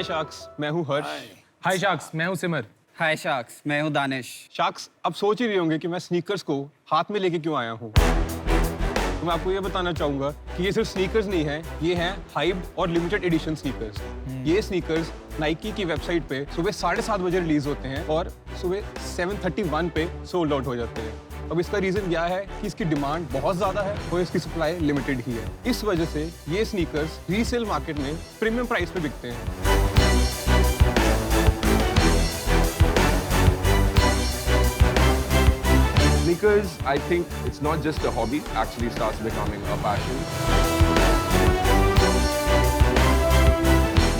हाय sharks, मैं हूँ हर्ष। हाय sharks, मैं हूँ सिमर। हाय शार्क्स, मैं हूँ दानिश। शार्क्स, अब सोच ही रहे होंगे कि मैं स्नीकर्स को हाथ में लेके क्यों आया हूँ। तो मैं आपको ये बताना चाहूंगा कि ये सिर्फ स्नीकर्स नहीं है, ये हैं हाइब और लिमिटेड एडिशन स्नीकर्स। ये स्नीकर्स नाइकी की वेबसाइट पे सुबह 7:30 बजे रिलीज होते हैं और सुबह 7:31 पे सोल्ड आउट हो जाते हैं। अब इसका रीजन क्या है कि इसकी डिमांड बहुत ज्यादा है और इसकी सप्लाई लिमिटेड ही है। इस वजह से ये स्नीकर्स रीसेल मार्केट में प्रीमियम प्राइस पे बिकते हैं। Sneakers, I think it's not just a hobby, actually starts becoming a passion.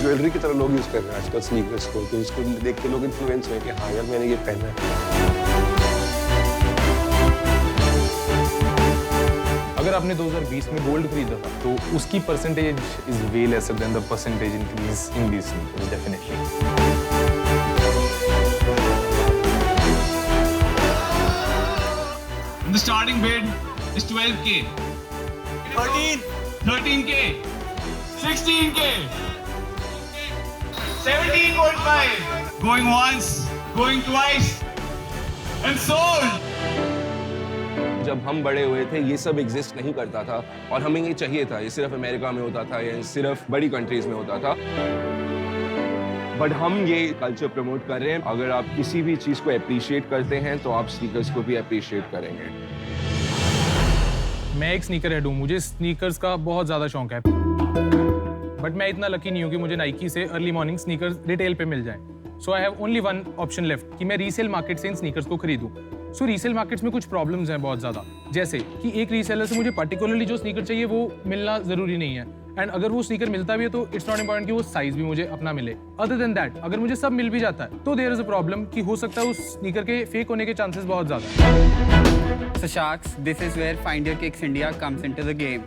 Jewellery की तरह लोग यूज कर रहे हैं आजकल स्नीकर्स को, तो इसको देख के लोग इन्फ्लुएंस हुए कि हाँ यार मैंने ये पहना है। अगर आपने 2020 में गोल्ड खरीदा था तो उसकी percentage is way lesser than the percentage increase in these sneakers definitely. The starting bid is 12K. 13K. 16K. 17.5. Going once, going twice, and sold. जब हम बड़े हुए थे ये सब एग्जिस्ट नहीं करता था और हमें ये चाहिए था। ये सिर्फ अमेरिका में होता था या सिर्फ बड़ी कंट्रीज में होता था। बट हम ये कल्चर प्रमोट कर रहे हैं। अगर आप किसी भी चीज को अप्रिशिएट करते हैं तो आप स्नीकर्स को भी अप्रिशिएट करेंगे। मैं एक स्नीकर हेड हूँ, मुझे स्नीकर्स का बहुत ज़्यादा शौक है, बट मैं इतना लकी नहीं हूँ कि मुझे नाइकी से अर्ली मॉर्निंग स्नीकर्स रिटेल पे मिल जाए। So I have only one option left कि मैं रीसेल मार्केट से इन स्नीकर्स को खरीदूँ। सो रीसेल मार्केट्स में कुछ प्रॉब्लम्स हैं बहुत ज़्यादा, जैसे कि एक रीसेलर से मुझे पर्टिकुलरली जो स्नीकर चाहिए वो मिलना ज़रूरी नहीं है, एंड अगर वो स्नीकर मिलता भी है तो इट्स नॉट इम्पॉर्टेंट कि वो साइज भी मुझे अपना मिले। अदर देन दैट अगर मुझे सब मिल भी जाता है तो देयर इज अ प्रॉब्लम कि हो सकता है उस स्नीकर के फेक होने के चांसेस बहुत ज़्यादा हैं। So Sharks, this is where Find Your Kicks India comes into the game.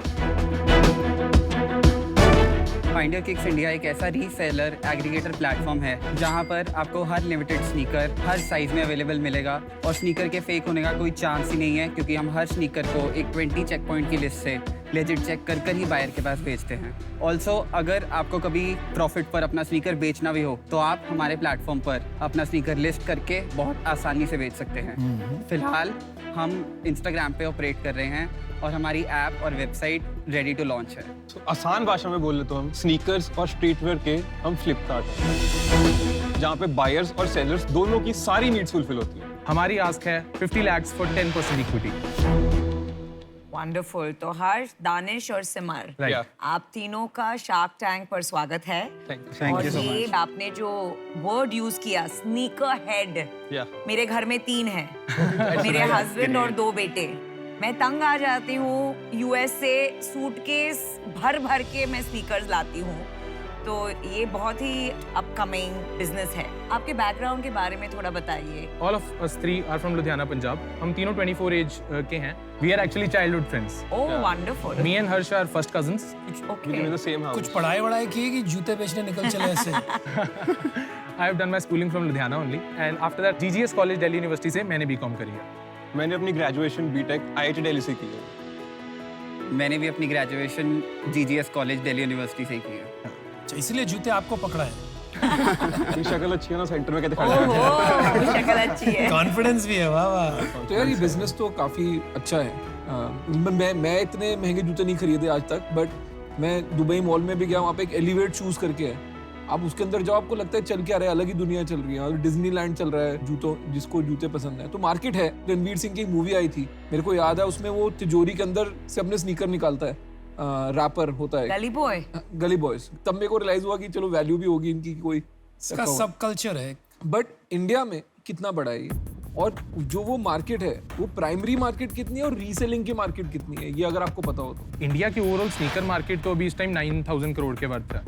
Find Your Kicks India एक ऐसा रीसेलर एग्रीगेटर प्लेटफॉर्म है जहां पर आपको हर लिमिटेड स्नीकर हर साइज में अवेलेबल मिलेगा और स्नीकर के फेक होने का कोई चांस ही नहीं है, क्योंकि हम हर स्नीकर को एक 20 चेक पॉइंट की लिस्ट से लेजिट चेक कर ही बायर के पास भेजते हैं। ऑल्सो अगर आपको कभी प्रॉफिट पर अपना स्नीकर बेचना भी हो तो आप हमारे प्लेटफॉर्म पर अपना स्नीकर लिस्ट करके बहुत आसानी से बेच सकते हैं। फिलहाल हम इंस्टाग्राम पे ऑपरेट कर रहे हैं और हमारी ऐप और वेबसाइट रेडी टू लॉन्च है। तो आसान भाषा में बोल ले तो हम स्नीकर्स और स्ट्रीटवेयर के हम फ्लिपकार्ट हैं, जहाँ पे बायर्स और सेलर्स दोनों की सारी नीड्स फुलफिल होती है। हमारी आस्क है 50 lakhs फॉर 10% इक्विटी। वंडरफुल। तो हर्ष, दानिश और सिमर, Yeah. आप तीनों का शार्क टैंक पर स्वागत है। Thank और ये आपने जो वर्ड यूज किया स्नीकर हेड, Yeah. मेरे घर में 3 हैं, मेरे हस्बैंड और 2 बेटे। मैं तंग आ जाती हूँ, यूएस से सूटकेस भर भर के मैं स्नीकर्स लाती हूँ, तो ये बहुत ही अपकमिंग बिजनेस है। आपके बैकग्राउंड के बारे में थोड़ा बताइए। All of us three are from Ludhiana, Punjab. हम तीनों 24 एज के हैं। We are actually childhood friends. Oh wonderful. Me and Harsh are first cousins. Okay. In the same house. कुछ पढ़ाई वढ़ाई की कि जूते बेचने निकल चले ऐसे? I have done my schooling from Ludhiana only, and after that GGS College Delhi University से मैंने B.Com करी है। मैंने अपनी ग्रेजुएशन बीटेक IIT दिल्ली से की है। मैंने भी अपनी graduation GGS college Delhi university से की है। अच्छा, इसलिए जूते आपको पकड़ा है। ये शक्ल अच्छी है ना, सेंटर में कहते खड़े ओहो, शक्ल अच्छी है। कॉन्फिडेंस भी है, वाह वाह। तो यार ये बिजनेस तो काफ़ी अच्छा है। मैं इतने महंगे जूते नहीं खरीदे आज तक, बट मैं दुबई मॉल में भी गया, वहाँ पे एक एलिवेट शूज़ करके है। आप उसके अंदर जाओ, आपको लगता है चल के आ रहा है, अलग ही दुनिया चल रही है। और डिज्नीलैंड चल रहा है जूतों, जिसको जूते पसंद है तो मार्केट है। रणवीर सिंह की एक मूवी आई थी, मेरे को याद है, उसमें वो तिजोरी के अंदर से अपने स्नीकर निकालता है, रैपर होता है, गली बॉय। गली बॉयज। तब मेरे को रियलाइज हुआ कि चलो वैल्यू भी होगी इनकी, कोई इसका सब कल्चर है। बट इंडिया में कितना बड़ा है ये, और जो वो मार्केट है वो प्राइमरी मार्केट कितनी है और रीसेलिंग की मार्केट कितनी है, ये अगर आपको पता हो तो। इंडिया की ओवरऑल स्नीकर मार्केट तो अभी इस टाइम 9000 करोड़ के वर्थ है,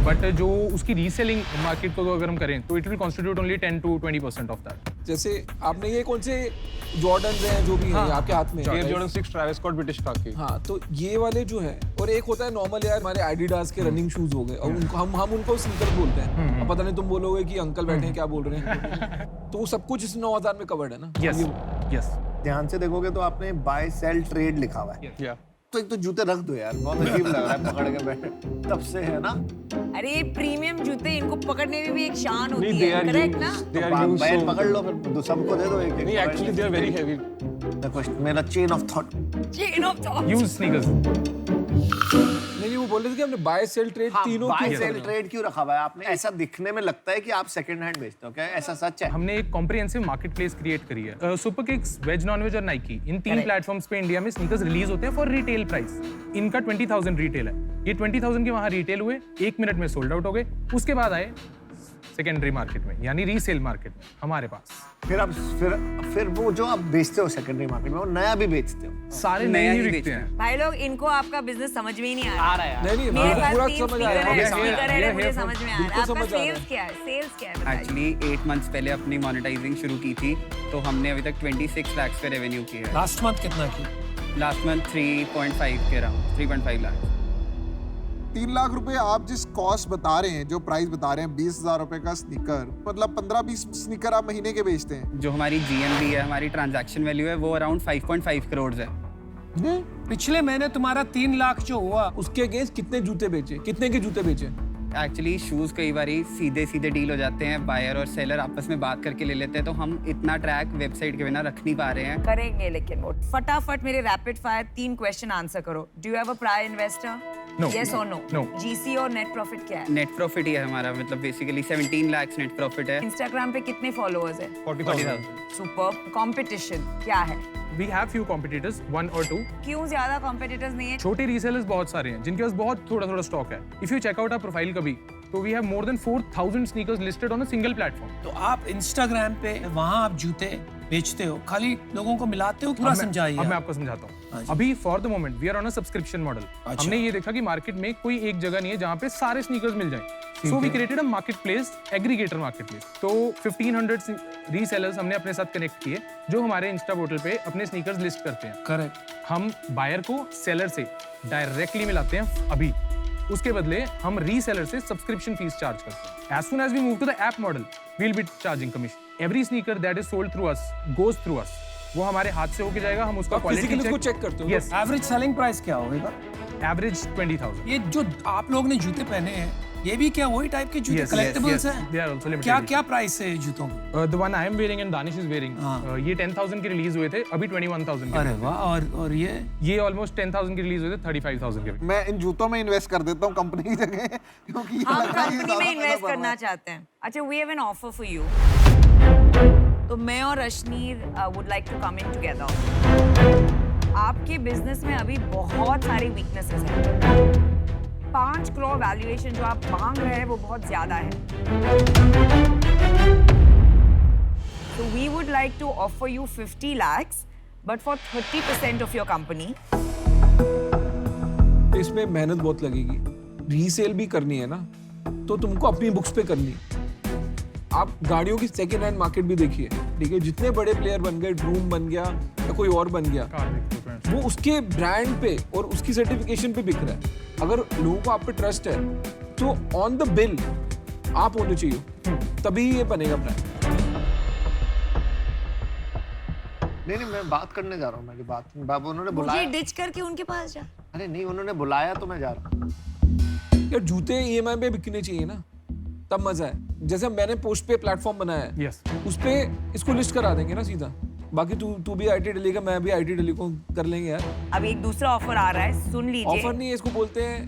बट जो उसकी रीसेलिंग मार्केट को अगर हम करें तो it will constitute only 10 to 20% of that. जैसे आपने ये कौन से जॉर्डन्स हैं जो भी हैं आपके हाथ में? Air Jordan 6 Travis Scott British khaki. हाँ, तो ये वाले जो हैं, और एक होता है नॉर्मल यार हमारे एडिडास के रनिंग शूज हो गए, और उनको हम उनको स्नीकर बोलते हैं। अब पता नहीं तुम बोलोगे कि अंकल बैठे हैं क्या बोल रहे हैं। तो वो सब कुछ इस 9000 में कवर्ड है ना? यस। ध्यान से देखोगे तो आपने बाय सेल ट्रेड लिखा हुआ है। Yeah. तो एक तो जूते रख दो यार, बहुत अजीब लग रहा है पकड़ के बैठे, तब से है ना। अरे ये प्रीमियम जूते, इनको पकड़ने में भी एक शान होती नहीं, they है, are करेक्ट used- ना? they are used bat so- पकड़ लो फिर सबको दे दो एक नहीं, actually they are very heavy. मेरा chain of thought. Chain of thought. Use sneakers. नहीं वो बोल रहे थे कि हमने बाय सेल ट्रेड तीनों बाय क्यों सेल करना? ट्रेड क्यों रखा हुआ है आपने? ऐसा दिखने में लगता है कि आप सेकंड हैंड बेचते हो, क्या ऐसा सच है? हमने एक कॉम्प्रिहेंसिव मार्केट प्लेस क्रिएट करी है। Super kicks, veg non veg और नाइकी, इन 3 प्लेटफॉर्म्स पे इंडिया में स्नीकर्स रिलीज होते हैं फॉर रिटेल प्राइस। इनका 20,000 रिटेल है। ये 20,000 के वहां रिटेल हुए, 1 मिनट में सोल्ड आउट हो गए। उसके बाद आए सेकेंडरी मार्केट में, यानी रीसेल मार्केट में हमारे पास। फिर वो जो आप बेचते हो सेकेंडरी मार्केट में, वो नया भी बेचते हो? सारे नए ही बिकते हैं। भाई लोग, इनको आपका बिजनेस समझ में ही नहीं आ रहा। नहीं मेरे मुझे पास पूरा 3 समझ आ रहा है। स्पीकर है, ये मुझे समझ में आ रहा है। बिल्कुल आपका समझ आ रहा है। सेल्स क्या है? सेल्स क्या है? बताइए। एक्चुअली 8 मंथ्स पहले अपनी मोनेटाइजिंग शुरू की थी, तो हमने अभी तक 26 लाख पे रेवेन्यू किया है। लास्ट मंथ कितना की? लास्ट मंथ 3.5 के अराउंड, 3.5 लाख। 3 लाख रुपए आप जिस कॉस्ट बता रहे हैं, जो प्राइस बता रहे हैं, 20,000 रुपए का स्नीकर, मतलब 15-20 स्नीकर आप महीने के बेचते हैं। जो हमारी GMV है, हमारी ट्रांजैक्शन वैल्यू है, वो अराउंड 5.5 करोड़ है। पिछले महीने तुम्हारा 3 लाख जो हुआ, उसके अगेंस्ट कितने जूते बेचे, कितने के जूते बेचे? एक्चुअली शूज़ कई बार सीधे डील हो जाते हैं, बायर और सेलर आपस में बात करके ले लेते हैं, तो हम इतना ट्रैक वेबसाइट के बिना रख नहीं पा रहे हैं। करेंगे, लेकिन वो फटाफट मेरे रैपिड फायर 3 क्वेश्चन आंसर करो। Do you have a prior investor? No. Yes or no? No. GC और नेट प्रॉफिट क्या है? नेट प्रॉफिट ही है हमारा, मतलब बेसिकली 17 लाख नेट प्रॉफिट है। इंस्टाग्राम पे कितने फॉलोअर्स है? 40,000। सुपर। कंपटीशन क्या है? We have few competitors, 1 or 2. क्यों ज्यादा कॉम्पिटिटर्स नहीं है? छोटे रीसेलर्स बहुत सारे हैं जिनके पास बहुत थोड़ा स्टॉक है। If you check out our profile कभी, तो we have more than 4,000 sneakers listed on a single platform. तो आप इंस्टाग्राम पे वहां आप जूते बेचते हो, खाली लोगों को मिलाते हो? पूरा समझाइए। अब मैं आपको समझाता हूँ। अभी for the moment we are on a subscription model. हमने ये देखा कि मार्केट में कोई एक जगह नहीं है जहाँ पे सारे स्नीकर्स मिल जाएं। So we created a market place, aggregator market place. तो 1500 रीसेलर्स हमने अपने साथ कनेक्ट किए, जो हमारे इंस्टा पोर्टल पे अपने स्नीकर्स लिस्ट करते हैं। करेक्ट। हम बायर को सेलर से डायरेक्टली मिलाते हैं अभी। उसके बदले हम रीसेलर से सब्सक्रिप्शन फीस चार्ज करते हैं। As soon as we move to the app model, we'll be charging commission. Every sneaker that is sold through us goes through us. वो हमारे हाथ से होके जाएगा, हम उसका क्वालिटी फिजिकली उसको चेक करते हो? Yes. एवरेज सेलिंग प्राइस क्या होगा? Average 20,000. ये जो आप लोग ने जूते पहने हैं, ये भी क्या वही टाइप के जूते Yes, कलेक्टिबल्स yes, हैं? they are also limited क्या edition. क्या प्राइस है जूतों की? The one I am wearing and Danish is wearing, ये 10,000 के रिलीज हुए थे, अभी 21,000 के। अरे वाह। और ये ऑलमोस्ट 10,000 के रिलीज हुए थे, 35,000 के। मैं इन जूतों में इन्वेस्ट कर देता हूँ कंपनी की जगह, क्योंकि ये हम लग रहा है ये कंपनी में ज्यादा इन्वेस्ट पैसा करना चाहते हैं। अच्छा, we have an offer for you. तो मैं और Rashneer would like to come in together. आपके बिजनेस में अभी बहुत सारी वीकनेसेस हैं। 5 करोड़ वैल्यूएशन जो आप मांग रहे हैं वो बहुत ज्यादा है। So we would like to offer you 50 lakhs, but for 30% of your company. इसमें मेहनत बहुत लगेगी, रीसेल भी करनी है ना, तो तुमको अपनी बुक्स पे करनी है। आप गाड़ियों की सेकेंड हैंड मार्केट भी देखिए, ठीक है, जितने बड़े प्लेयर बन गए, ड्रूम बन गया या कोई और बन गया, वो उसके ब्रांड पे और उसकी सर्टिफिकेशन पे बिक रहा है। अगर लोगों को आप पे ट्रस्ट है, तो ऑन द बिल आप होने चाहिए, तभी ये बनेगा ब्रांड। नहीं, मैं बात करने जा रहा हूँ। मेरी बात बाबू उन्होंने मुझे बुलाया। डिच करके उनके पास जा। अरे नहीं, उन्होंने बुलाया तो मैं जा रहा हूँ। यार जूते EMI पे बिकने चाहिए ना, तब मजा है। जैसे मैंने पोस्ट पे प्लेटफॉर्म बनाया है, Yes. उस पे इसको लिस्ट करा देंगे ना सीधा। बाकी तू भी IT दिल्ली का, मैं भी IT दिल्ली को कर लेंगे यार। अब एक दूसरा ऑफर आ रहा है, सुन लीजिए। ऑफर नहीं है, इसको बोलते हैं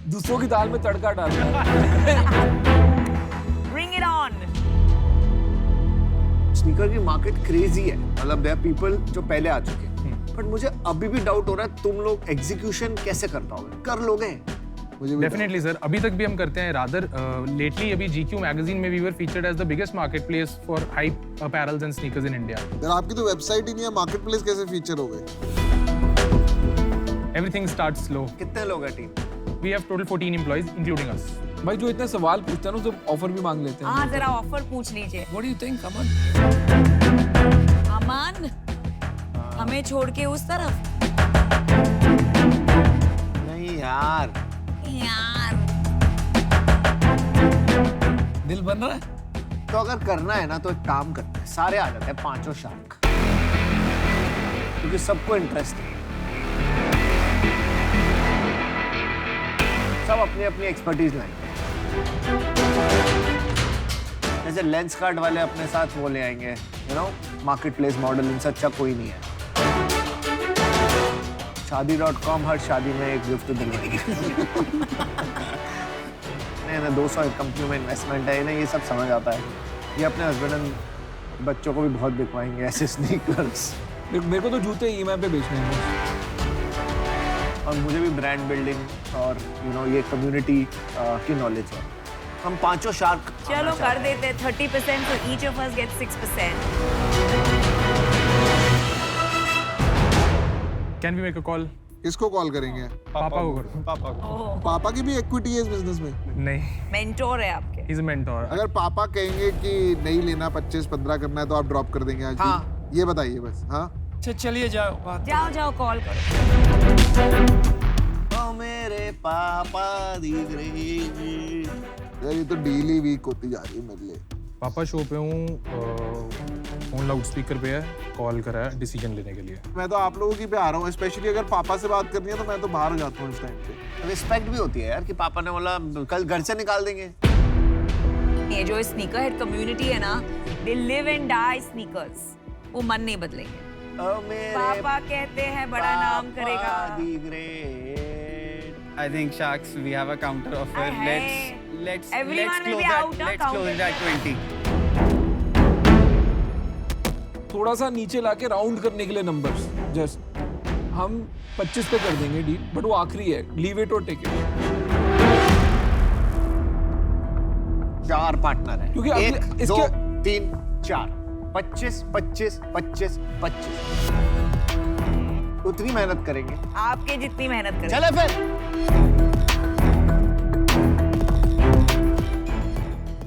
दूसरों की दाल में तड़का डालना। Bring it on. स्नीकर की मार्केट क्रेजी है, मतलब देयर पीपल जो पहले आ चुके हैं। बट मुझे अभी भी डाउट हो रहा है, तुम लोग एग्जीक्यूशन कैसे कर पाओगे? कर लोगे? डेफिनेटली सर, अभी तक भी हम करते हैं। रादर लेटली अभी GQ मैगजीन में we were featured as the biggest market place for hype apparels and sneakers in India. यार आपकी तो वेबसाइट ही नहीं है, मार्केट प्लेस कैसे फीचर हो गए? Everything starts slow. कितने लोग हैं team? We have total 14 employees including us. भाई जो इतना सवाल पूछता है ना, तो ऑफर भी मांग लेते हैं। हाँ, जरा ऑफर पूछ लीजिए। व्हाट डू यू थिंक अमन? अमान, हमें छोड़ के उस तरफ? नहीं यार, दिल बन रहा है? तो अगर करना है ना, तो एक काम करते हैं, सारे आ जाते हैं, 5 शार्क, क्योंकि सबको इंटरेस्ट है। सब अपनी अपनी एक्सपर्टीज लाएंगे। जैसे लेंस कार्ड वाले अपने साथ वो ले आएंगे, you know, market place model, इनसे अच्छा कोई नहीं है। शादी.com हर शादी में एक गिफ्ट दिलवाएंगे। नहीं 200 कंपनियों में इन्वेस्टमेंट है, इन्हें ये सब समझ आता है। ये अपने हस्बैंड एंड बच्चों को भी बहुत बिकवाएंगे ऐसे स्नीकर्स। मेरे को तो जूते ईएमआई पे बेचने हैं। और मुझे भी ब्रांड बिल्डिंग और यू नो ये कम्युनिटी की नॉलेज है। हम पांचों शार्क चलो कर देते 30%, so each of us gets 6%. Can we make a call? किसको कॉल करेंगे? पापा को करो। पापा को। पापा की भी इक्विटी है इस बिजनेस में? नहीं, मेंटोर है आपके। He is a mentor. अगर पापा कहेंगे कि नहीं लेना 25-15 करना है तो आप ड्रॉप कर देंगे आज? हाँ। ये बताइए बस। हाँ अच्छा चलिए जाओ बात। जाओ कॉल करो। ओ मेरे पापा दिख रहे। यार ये तो डेली वीक होती जा रही है मेरे लिए। पापा शो पे हूँ, फोन लाउड स्पीकर पे है, कॉल करा है डिसीजन लेने के लिए। मैं तो आप लोगों की पे आ रहा हूँ, स्पेशली अगर पापा से बात करनी है तो मैं तो बाहर हो जाता हूँ इस टाइम पे। रिस्पेक्ट भी होती है यार कि पापा ने बोला कल घर से निकाल देंगे। ये जो स्नीकर हेड कम्युनिटी है ना, they live and die sneakers, वो मन नहीं बदलेंगे। ओ मेरे पापा कहते हैं बड़ा नाम करेगा। I think Sharks, we have a counter offer. Let's Everyone will close be that. out, Let's counter. close it at 20. थोड़ा सा नीचे लाके राउंड करने के लिए नंबर्स, जस्ट हम 25 पे कर देंगे डील, बट वो आखिरी है, लीव इट और टेक इट। 4 पार्टनर है, क्योंकि 1 2 इसके 3 4 25 25 25 25 उतनी मेहनत करेंगे आपके जितनी मेहनत करेंगे। चले फिर।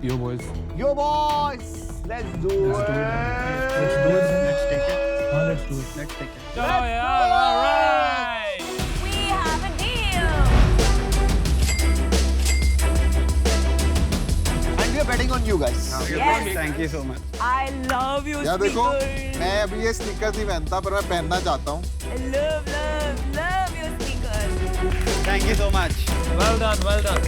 यो boys, let's do it। Let's take it. let's do it. Let's take it. चलो यार, alright. We have a deal. And we are betting on you guys। Yes. Thank you so much. I love you यार देखो, sneakers. मैं अभी ये sneaker नहीं पहनता पर मैं पहनना चाहता हूँ। I love your sneakers. Thank you so much. Well done, well done।